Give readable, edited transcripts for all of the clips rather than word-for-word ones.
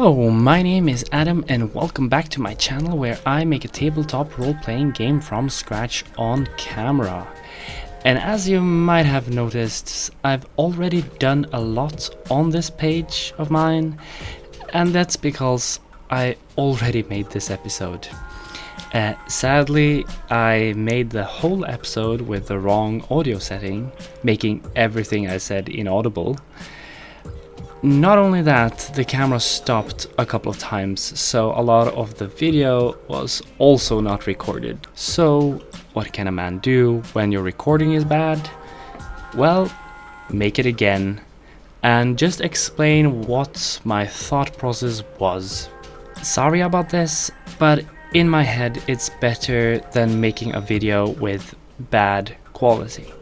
Hello, my name is Adam and welcome back to my channel where I make a tabletop role-playing game from scratch on camera. And as you might have noticed, I've already done a lot on this page of mine, and that's because I already made this episode. Sadly, I made the whole episode with the wrong audio setting, making everything I said inaudible. Not only that, the camera stopped a couple of times, so a lot of the video was also not recorded. So, what can a man do when your recording is bad? Well, make it again, and just explain what my thought process was. Sorry about this, but in my head it's better than making a video with bad quality.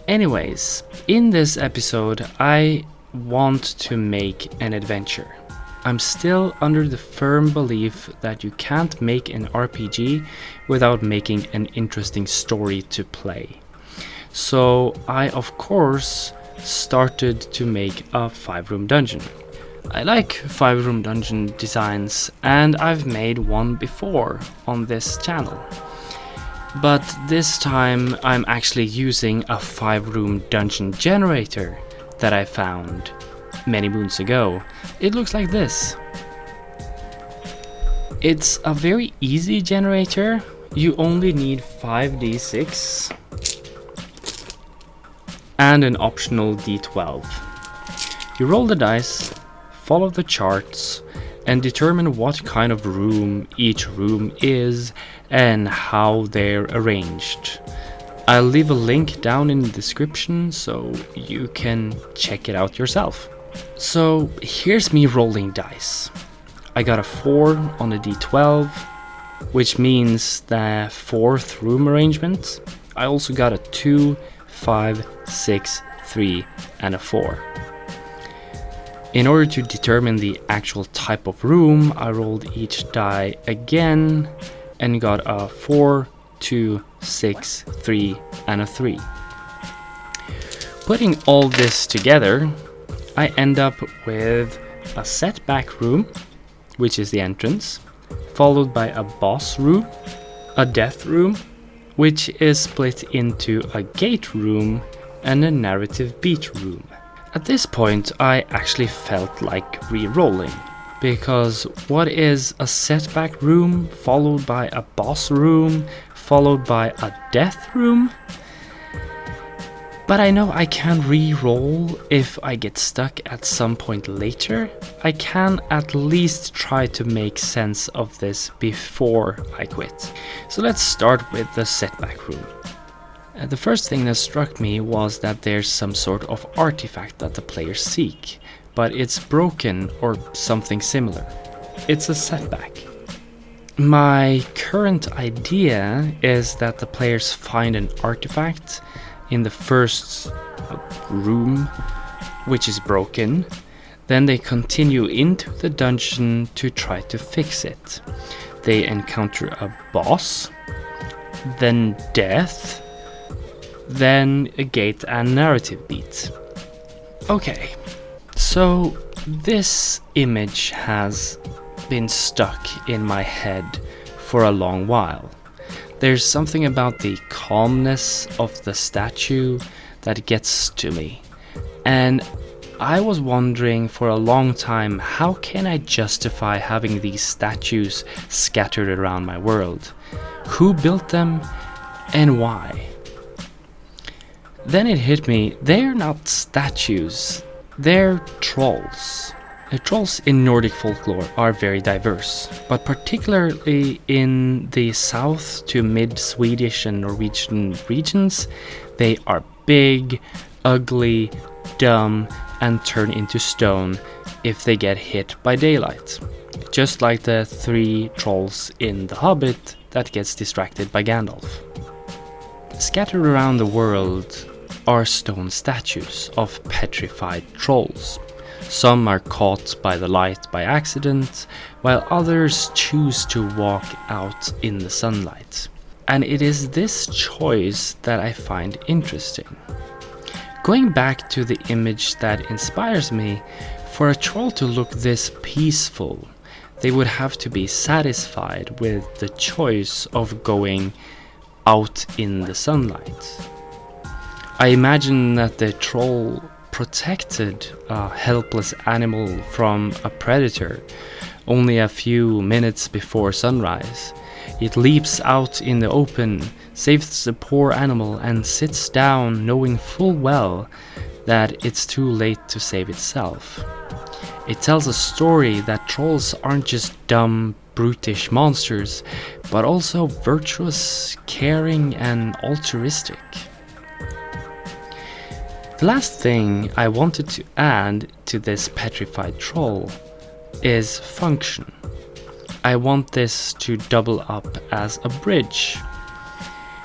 Anyways, in this episode I want to make an adventure. I'm still under the firm belief that you can't make an RPG without making an interesting story to play. So I of course started to make a 5-room dungeon. I like 5-room dungeon designs and I've made one before on this channel. But this time I'm actually using a 5-room dungeon generator that I found many moons ago. It looks like this. It's a very easy generator. You only need 5d6 and an optional d12. You roll the dice, follow the charts, and determine what kind of room each room is and how they're arranged. I'll leave a link down in the description so you can check it out yourself. So here's me rolling dice. I got a 4 on the d12, which means the 4th room arrangement. I also got a 2, 5, 6, 3, and a 4. In order to determine the actual type of room, I rolled each die again and got a 4, 2, 6, 3, and a 3. Putting all this together, I end up with a setback room, which is the entrance, followed by a boss room, a death room, which is split into a gate room and a narrative beat room. At this point, I actually felt like re-rolling, because what is a setback room followed by a boss room followed by a death room? But I know I can re-roll if I get stuck at some point later. I can at least try to make sense of this before I quit. So let's start with the setback room. The first thing that struck me was that there's some sort of artifact that the players seek, but it's broken or something similar. It's a setback. My current idea is that the players find an artifact in the first room, which is broken. Then they continue into the dungeon to try to fix it. They encounter a boss, then death, then a gate and narrative beat. Okay, so this image has been stuck in my head for a long while. There's something about the calmness of the statue that gets to me. And I was wondering for a long time, how can I justify having these statues scattered around my world? Who built them and why? Then it hit me, they're not statues, they're trolls. Trolls in Nordic folklore are very diverse, but particularly in the south to mid-Swedish and Norwegian regions, they are big, ugly, dumb, and turn into stone if they get hit by daylight. Just like the 3 trolls in The Hobbit that gets distracted by Gandalf. Scattered around the world are stone statues of petrified trolls. Some are caught by the light by accident, while others choose to walk out in the sunlight. And it is this choice that I find interesting. Going back to the image that inspires me, For a troll to look this peaceful, they would have to be satisfied with the choice of going out in the sunlight. I imagine that the troll protected a helpless animal from a predator only a few minutes before sunrise. It leaps out in the open, saves the poor animal, and sits down knowing full well that it's too late to save itself. It tells a story that trolls aren't just dumb, brutish monsters, but also virtuous, caring, and altruistic. The last thing I wanted to add to this petrified troll is function. I want this to double up as a bridge.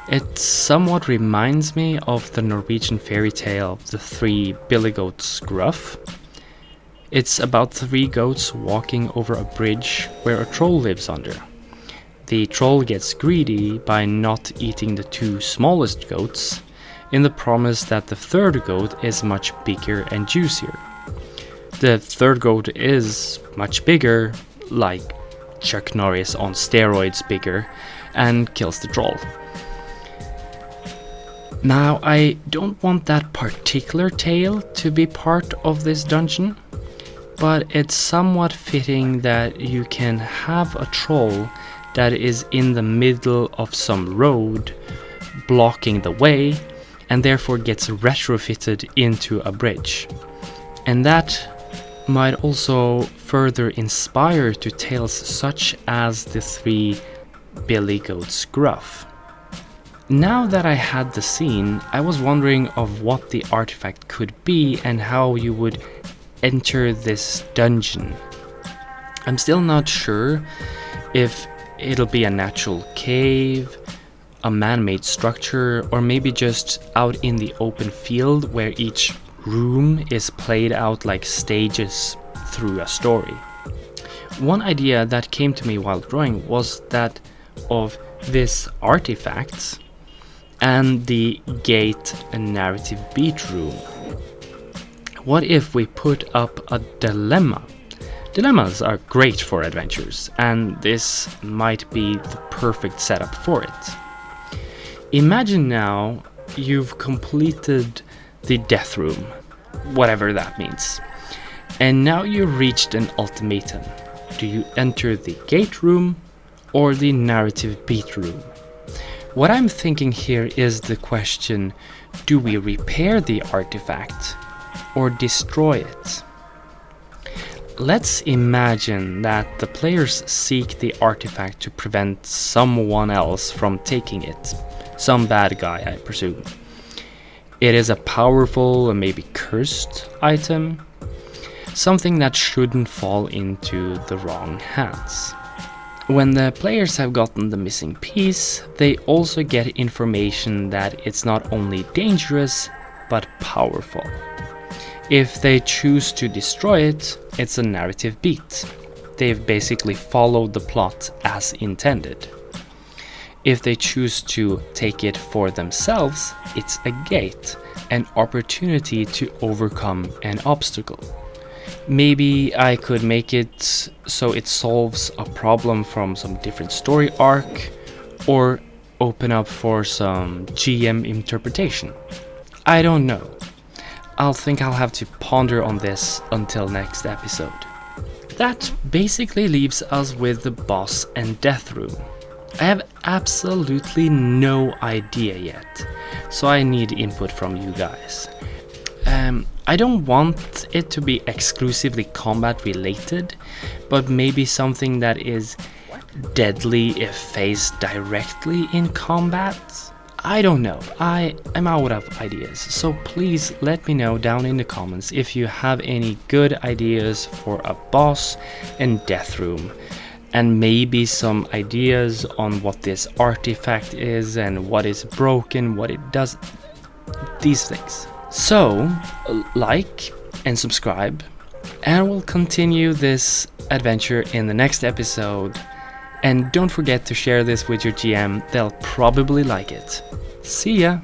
It somewhat reminds me of the Norwegian fairy tale The Three Billy Goats Gruff. It's about 3 goats walking over a bridge where a troll lives under. The troll gets greedy by not eating the 2 smallest goats, in the promise that the 3rd goat is much bigger and juicier. The 3rd goat is much bigger, like Chuck Norris on steroids bigger, and kills the troll. Now, I don't want that particular tale to be part of this dungeon, but it's somewhat fitting that you can have a troll that is in the middle of some road, blocking the way, and therefore gets retrofitted into a bridge. And that might also further inspire to tales such as The Three Billy Goats Gruff. Now that I had the scene, I was wondering of what the artifact could be and how you would enter this dungeon. I'm still not sure if it'll be a natural cave, a man-made structure, or maybe just out in the open field where each room is played out like stages through a story. One idea that came to me while drawing was that of this artifact and the gate and narrative beat room. What if we put up a dilemma? Dilemmas are great for adventures, and this might be the perfect setup for it. Imagine now you've completed the death room, whatever that means, and now you reached an ultimatum. Do you enter the gate room or the narrative beat room? What I'm thinking here is the question, do we repair the artifact or destroy it? Let's imagine that the players seek the artifact to prevent someone else from taking it. Some bad guy, I presume. It is a powerful and maybe cursed item. Something that shouldn't fall into the wrong hands. When the players have gotten the missing piece, they also get information that it's not only dangerous, but powerful. If they choose to destroy it, it's a narrative beat. They've basically followed the plot as intended. If they choose to take it for themselves, it's a gate, an opportunity to overcome an obstacle. Maybe I could make it so it solves a problem from some different story arc, or open up for some GM interpretation. I don't know. I'll have to ponder on this until next episode. That basically leaves us with the boss and death room. I have absolutely no idea yet, so I need input from you guys. I don't want it to be exclusively combat related, but maybe something that is deadly if faced directly in combat. I don't know, I'm out of ideas, so please let me know down in the comments if you have any good ideas for a boss and death room, and maybe some ideas on what this artifact is and what is broken, what it does, these things. So, like and subscribe, and we'll continue this adventure in the next episode. And don't forget to share this with your GM, they'll probably like it. See ya!